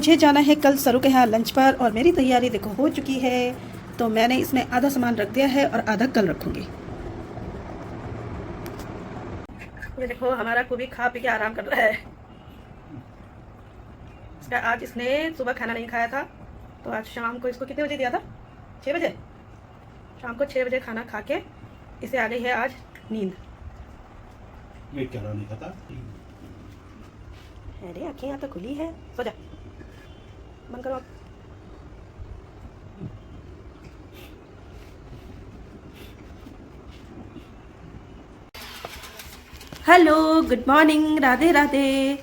मुझे जाना है कल सरू के यहाँ लंच पर और मेरी तैयारी देखो हो चुकी है। तो मैंने इसमें आधा सामान रख दिया है और आधा कल रखूँगी। ये देखो हमारा कुबी खा पी के आराम कर रहा है। इसका आज इसने सुबह खाना नहीं खाया था, तो आज शाम को इसको कितने बजे दिया था? 6 बजे। शाम को 6 बजे खाना खा के इसे आ गई है आज नींद। क्या नहीं खाता? अरे आँखें यहाँ तो खुली है, सो जा, बंद करो। Hello, good morning, Radhe Radhe.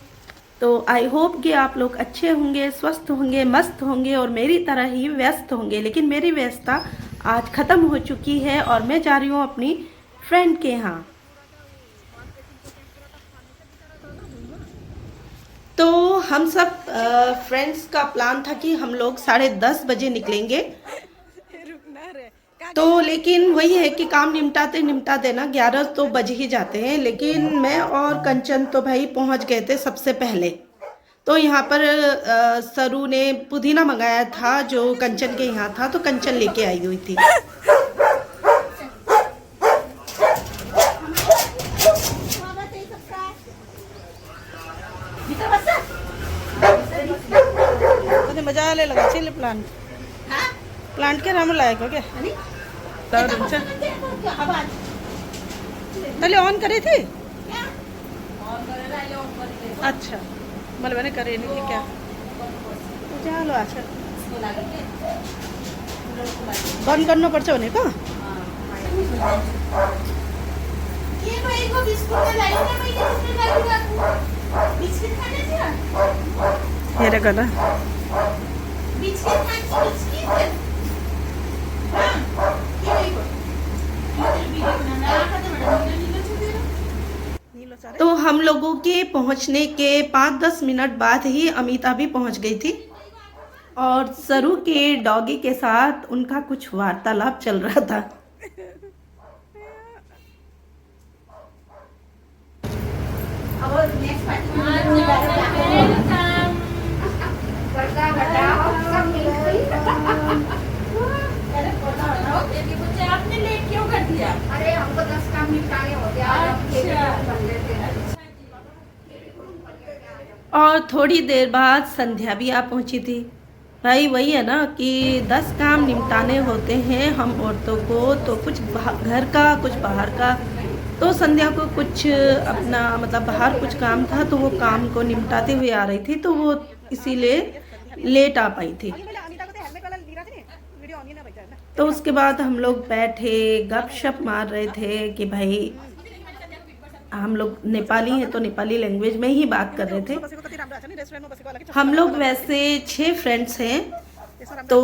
तो आई होप कि आप लोग अच्छे होंगे, स्वस्थ होंगे, मस्त होंगे और मेरी तरह ही व्यस्त होंगे। लेकिन मेरी व्यस्तता आज ख़त्म हो चुकी है और मैं जा रही हूँ अपनी फ्रेंड के यहाँ। तो हम सब फ्रेंड्स का प्लान था कि हम लोग 10:30 बजे निकलेंगे। तो लेकिन वही है कि काम निपटाते ना 11 तो बज ही जाते हैं। लेकिन मैं और कंचन तो भाई पहुंच गए थे सबसे पहले। तो यहाँ पर सरू ने पुदीना मंगाया था जो कंचन के यहाँ था, तो कंचन लेके आई हुई थी। मजा ले लगा चिल्ले प्लांट प्लांट के नाम लायक हो क्या? पहले ऑन करे थे। अच्छा, मतलब मैंने करे नहीं थी क्या? चलो अच्छा, बंद करना पड़ता होने का। ये गला तो हम लोगों के पहुंचने के 5-10 मिनट बाद ही अमिता भी पहुंच गई थी और सरू के डॉगी के साथ उनका कुछ वार्तालाप चल रहा था। आपने लेट क्यों कर दिया? अरे हमको 10 काम निपटाने होते और थोड़ी देर बाद संध्या भी आ पहुंची थी। भाई वही है ना कि 10 काम निपटाने होते हैं हम औरतों को, तो कुछ घर का कुछ बाहर का। तो संध्या को कुछ अपना मतलब बाहर कुछ काम था, तो वो काम को निपटाते हुए आ रही थी, तो वो इसीलिए लेट आ पाई थी। तो उसके बाद हम लोग बैठे गपशप मार रहे थे कि भाई हम लोग नेपाली हैं तो नेपाली लैंग्वेज में ही बात कर रहे थे। हम लोग वैसे 6 फ्रेंड्स हैं, तो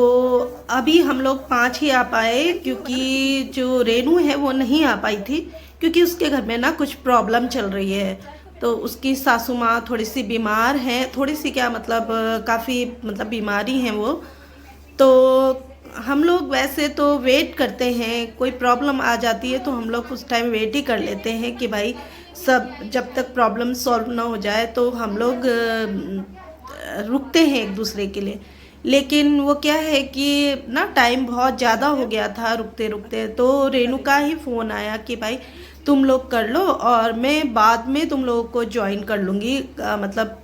अभी हम लोग 5 ही आ पाए क्योंकि जो रेनू है वो नहीं आ पाई थी क्योंकि उसके घर में ना कुछ प्रॉब्लम चल रही है। तो उसकी सासू माँ थोड़ी सी बीमार हैं, थोड़ी सी क्या मतलब काफ़ी मतलब बीमारी हैं वो। तो हम लोग वैसे तो वेट करते हैं, कोई प्रॉब्लम आ जाती है तो हम लोग उस टाइम वेट ही कर लेते हैं कि भाई सब जब तक प्रॉब्लम सॉल्व ना हो जाए तो हम लोग रुकते हैं एक दूसरे के लिए। लेकिन वो क्या है कि ना टाइम बहुत ज़्यादा हो गया था रुकते रुकते, तो रेणु का ही फ़ोन आया कि भाई तुम लोग कर लो और मैं बाद में तुम लोगों को ज्वाइन कर लूँगी, मतलब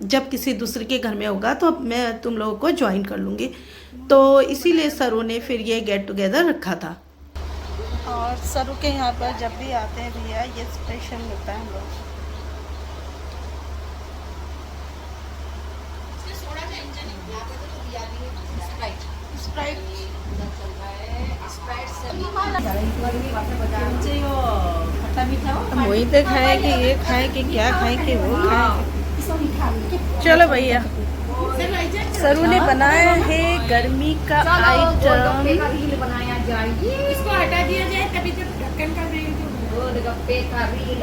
जब किसी दूसरे के घर में होगा तो मैं तुम लोगों को ज्वाइन कर लूँगी। तो इसीलिए सरू ने फिर ये गेट टुगेदर रखा था। और सरू के यहाँ पर जब भी आते हैं भैया ये स्पेशल होता है हम लोग। वही तो खाए कि ये खाए कि क्या खाए कि वो खाए। चलो भैया, सरू ने बनाया है गर्मी का आइटम। इसको हटा दिया जाए तभी तो ढक्कन का गोलगप्पे का रील।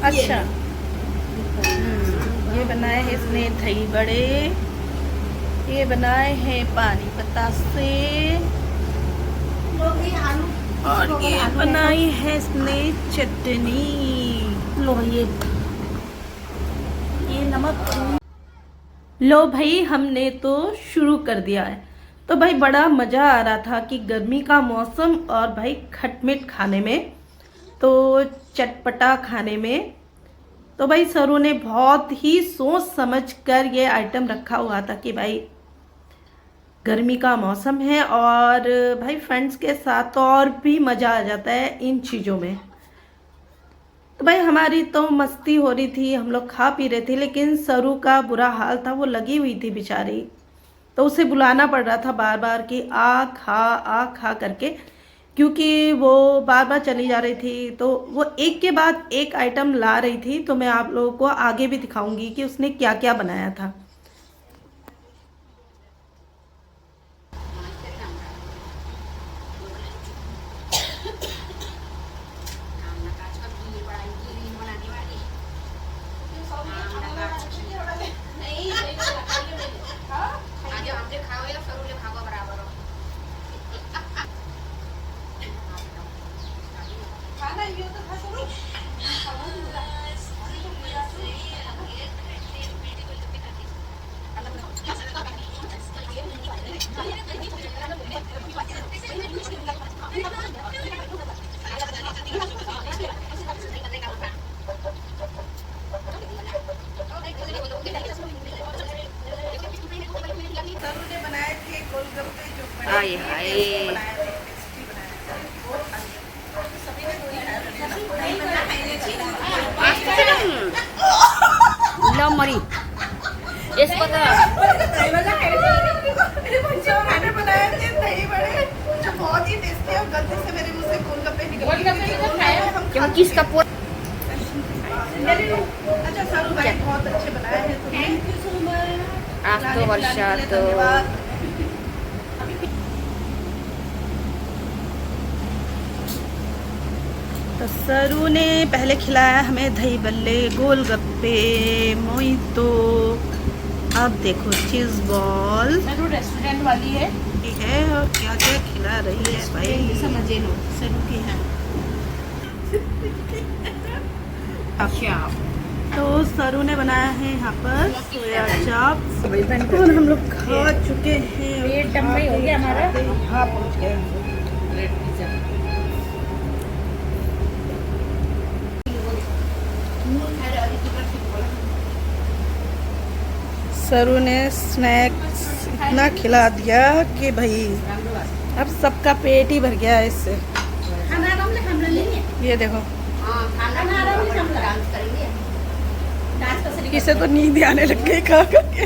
अच्छा, ये बनाए हैं इसने दही बड़े, ये बनाए हैं पानी बतासे, और ये बनाई है इसने चटनी। लो ये नमक। लो भाई, हमने तो शुरू कर दिया है। तो भाई बड़ा मज़ा आ रहा था कि गर्मी का मौसम और भाई खटमिठ खाने में, तो चटपटा खाने में। तो भाई सरू ने बहुत ही सोच समझ कर ये आइटम रखा हुआ था कि भाई गर्मी का मौसम है और भाई फ्रेंड्स के साथ तो और भी मज़ा आ जाता है इन चीज़ों में। तो भाई हमारी तो मस्ती हो रही थी, हम लोग खा पी रहे थे, लेकिन सरू का बुरा हाल था, वो लगी हुई थी बेचारी। तो उसे बुलाना पड़ रहा था बार बार कि आ खा करके, क्योंकि वो बार बार चली जा रही थी। तो वो एक के बाद एक आइटम ला रही थी। तो मैं आप लोगों को आगे भी दिखाऊंगी कि उसने क्या क्या बनाया था। हाय हाय लो मरी यसको त मैंने बनाए थे दही बड़े जो बहुत ही टेस्टी और गलती से मेरे मुंह से गोलगप्पे निकल गए। क्यों किसका पोत अच्छा सरू भाई बहुत अच्छे बनाए हैं, तो thank you so much. After वर्षात तो सरू ने पहले खिलाया हमें दही बल्ले, गोलगप्पे, मोहितो, अब देखो चीज बॉल। सरू रेस्टोरेंट वाली है ठीक है, और क्या क्या खिला रही है भाई, समझे लो सरू की है। अच्छा तो सरू ने बनाया है यहाँ पर सोया चाप और हम लोग खा चुके हैं। पेट डम्बई हो गया हमारा। यहाँ पहुँच गए हम लोग। सरू ने स्नैक्स इतना खिला दिया कि भाई अब सबका पेट ही भर गया है इससे। ये देखो इसे तो नींद आने लग गई खा करके।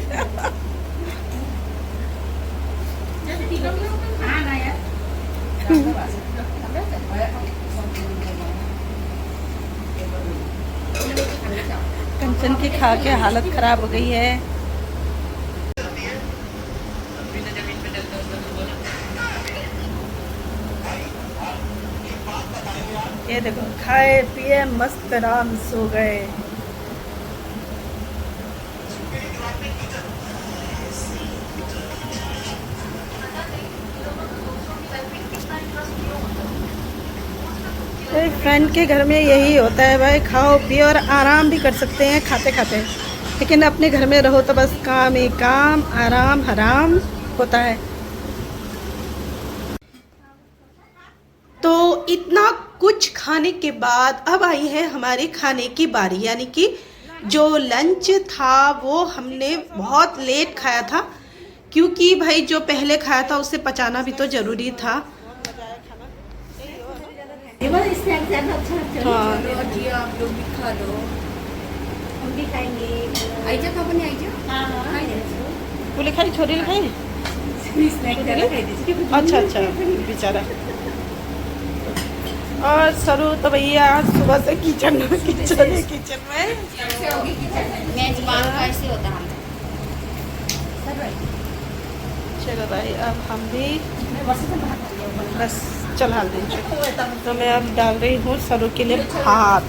कंचन की खा के हालत खराब हो गई है। ये देखो खाए पिए मस्त आराम सो गए। एक फ्रेंड के घर में यही होता है भाई, खाओ पियो और आराम भी कर सकते हैं खाते खाते, लेकिन अपने घर में रहो तो बस काम ही काम, आराम हराम होता है। तो इतना कुछ खाने के बाद अब आई है हमारी खाने की बारी, यानी कि जो लंच था वो हमने बहुत लेट खाया था, क्योंकि भाई जो पहले खाया था उसे पचाना भी तो ज़रूरी था। हाँ जी आप लोग भी खा लो, हम भी खाएंगे। आइजा तो अपने आइजा तू लिखाई छोरी लिखाई। अच्छा अच्छा बेचारा। और सरू तो भैया सुबह से किचन में मेजबान कैसे होता है। चलो भाई अब हम भी बस चला देंगे। तो मैं अब डाल रही हूँ सरू के लिए भात।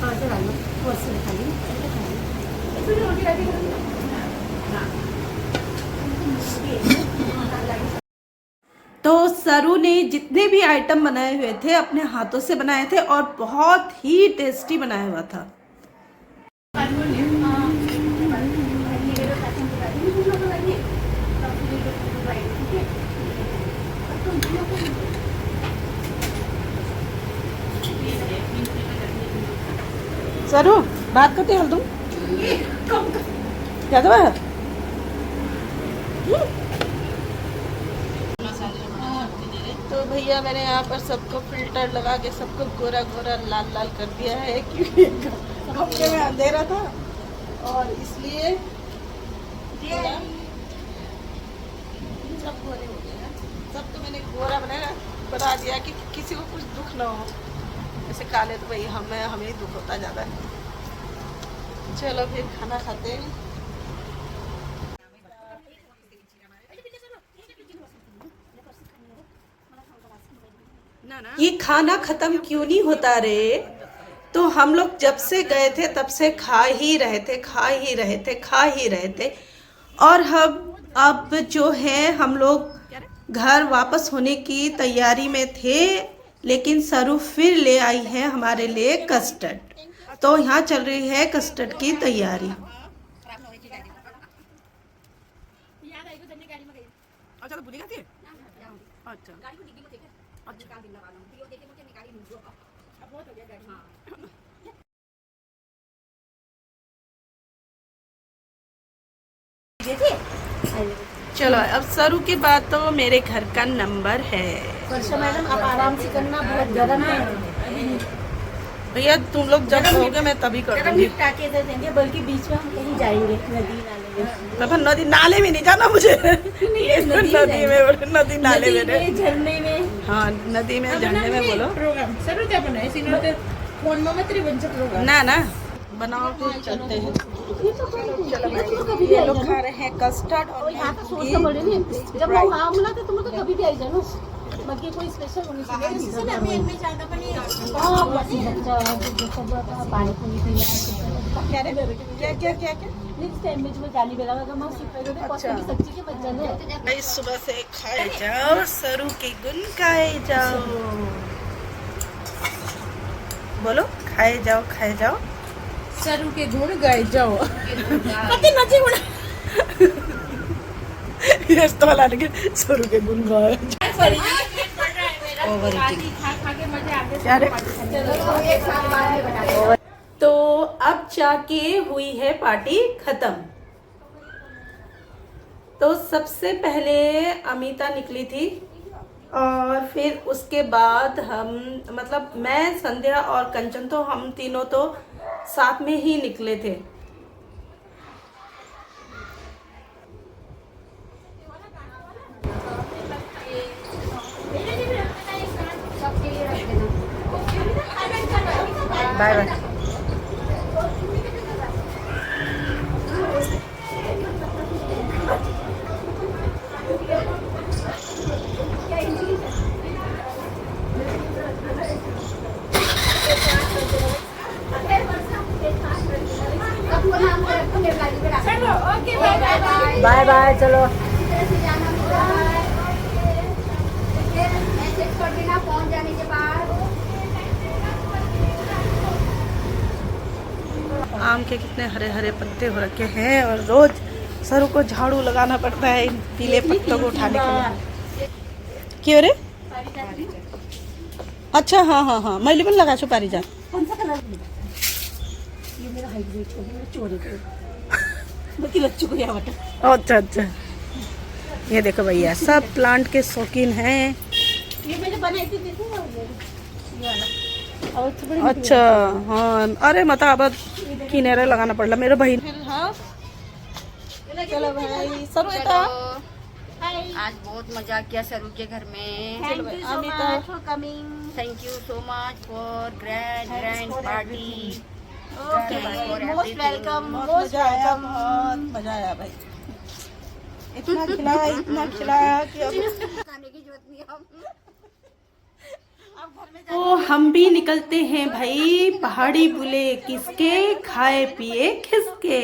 तो सरू ने जितने भी आइटम बनाए हुए थे अपने हाथों से बनाए थे और बहुत ही टेस्टी बनाया हुआ था। सरू बात करते हो तुम क्या दो तो भैया मैंने यहाँ पर सबको फिल्टर लगा के सबको गोरा गोरा लाल लाल कर दिया है क्योंकि कमरे में अंधेरा था और इसलिए सब गोरे हो गए हैं। सबको मैंने गोरा बना दिया कि किसी को कुछ दुख ना हो। ऐसे काले तो भाई हमें ही दुख होता ज़्यादा है। चलो फिर खाना खाते हैं। ये खाना खत्म क्यों नहीं होता रे? तो हम लोग जब से गए थे तब से खा ही रहे थे और अब जो है हम लोग घर वापस होने की तैयारी में थे, लेकिन सरू फिर ले आई है हमारे लिए कस्टर्ड। तो यहाँ चल रही है कस्टर्ड की तैयारी। अच्छा तो बुझी गई थी। अच्छा चलो अब सरू के बाद तो मेरे घर का नंबर है। वर्षा मैडम आप आराम से करना, बहुत गर्म है भैया तुम लोग जब होगे मैं तभी कर दूंगी। टाके दे देंगे, बल्कि बीच में हम कहीं जाएंगे नदी नाले में। तब नदी नाले में नहीं जाना मुझे। नदी नाले में झरने में। हाँ नदी में झरने में बोलो। प्रोग्राम सर क्या बनाए फोन में मत बन प्रोग्राम ना बनाओ फिर चलते हैं। ये लोग खा रहे हैं कस्टर्ड और जब लोग आमला तो तुम तो कभी भी आई जानो, बाकी कोई स्पेशल होनी चाहिए। पानी पूरी जाली बेला सब्जी के बच्चे भाई सुबह से खाए जाओ, सरू के गुन खाए जाओ। बोलो खाए जाओ सरू के गुण गाए जाओ। कति नचे गुण ये तो वाला के सरू के गुन गाए ओवर तो अब जाके हुई है पार्टी खत्म। तो सबसे पहले अमिता निकली थी और फिर उसके बाद हम मतलब मैं, संध्या और कंचन, तो हम तीनों तो साथ में ही निकले थे। Bye bye. बाय बाय चलो। पहुंच जाने के बाद आम के कितने हरे हरे पत्ते हो रखे हैं और रोज सरू को झाड़ू लगाना पड़ता है इन पीले पत्तों को उठाने के लिए। क्यों रे? अच्छा हाँ मैं लिबन लगा छो पारी जान। कौन सा कलर? ये मेरा हाइब्रिड है, चोरी बाकी बच्चों को यहाँ बता। अच्छा ये देखो भैया सब प्लांट के शौकीन हैं। ये मैंने बनाई थी, देखो ये वाला। और तो बड़ी अच्छा हाँ, अरे मत अब किनारे लगाना पड़ला मेरे भाई। हाँ चलो भाई सरू बेटा आज बहुत मजा किया सरू के घर में। Thank you so much for grand party. Most welcome. बहुत मजा आया भाई। इतना खिलाया कि अब खाने की जरूरत नहीं हम। तो हम भी निकलते हैं भाई। पहाड़ी बुले किसके, खाए पिए खिसके।